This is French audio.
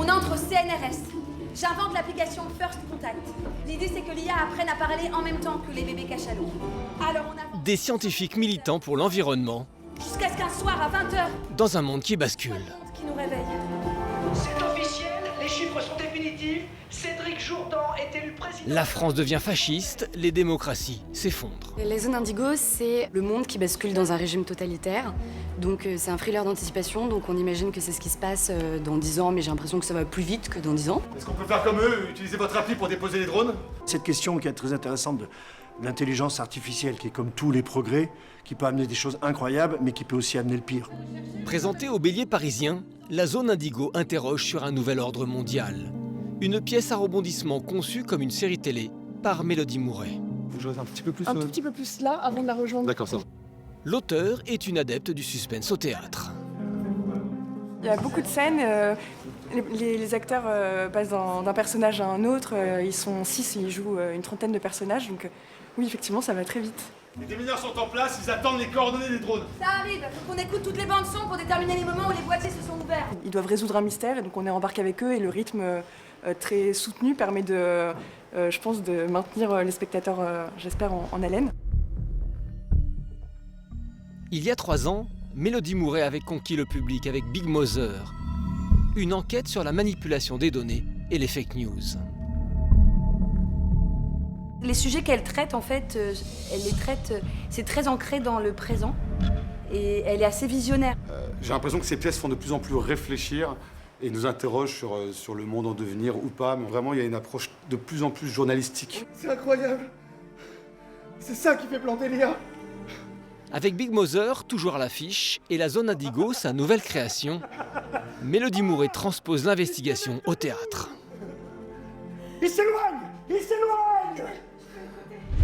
On entre au CNRS. J'invente l'application First Contact. L'idée, c'est que l'IA apprenne à parler en même temps que les bébés cachalots. Alors on avance... Des scientifiques militants pour l'environnement, Jusqu'à ce qu'un soir, à 20h, dans un monde qui bascule. qui nous réveille. C'est officiel, les chiffres sont définitifs. Cédric Jourdan est élu président. La France devient fasciste, les démocraties s'effondrent. Les zones indigo, c'est le monde qui bascule dans un régime totalitaire. Donc c'est un thriller d'anticipation, donc on imagine que c'est ce qui se passe dans 10 ans, mais j'ai l'impression que ça va plus vite que dans 10 ans. Est-ce qu'on peut faire comme eux, utiliser votre appli pour déposer les drones? Cette question qui est très intéressante de l'intelligence artificielle, qui est comme tous les progrès, qui peut amener des choses incroyables, mais qui peut aussi amener le pire. Présentée au Bélier parisien, la zone indigo interroge sur un nouvel ordre mondial. Une pièce à rebondissement conçue comme une série télé par Mélodie Mouret. Faut jouer un petit peu plus. Un tout petit peu plus là, avant de la rejoindre. D'accord, ça va. L'auteur est une adepte du suspense au théâtre. Il y a beaucoup de scènes, les acteurs passent d'un personnage à un autre, ils sont 6 et ils jouent une trentaine de personnages, donc oui, effectivement, ça va très vite. Les démineurs sont en place, ils attendent les coordonnées des drones. Ça arrive, faut qu'on écoute toutes les bandes son pour déterminer les moments où les boîtiers se sont ouverts. Ils doivent résoudre un mystère, et donc on est embarqué avec eux, et le rythme très soutenu permet de, je pense, de maintenir les spectateurs, j'espère, en haleine. Il y a 3 ans, Mélodie Mouret avait conquis le public avec Big Mother, une enquête sur la manipulation des données et les fake news. Les sujets qu'elle traite, en fait, elle les traite, c'est très ancré dans le présent et elle est assez visionnaire. J'ai l'impression que ces pièces font de plus en plus réfléchir et nous interrogent sur le monde en devenir ou pas. Mais vraiment, il y a une approche de plus en plus journalistique. C'est incroyable. C'est ça qui fait planter Léa. Avec Big Mother, toujours à l'affiche, et la zone indigo, sa nouvelle création, Mélodie Mouret transpose l'investigation au théâtre. Il s'éloigne. Il s'éloigne.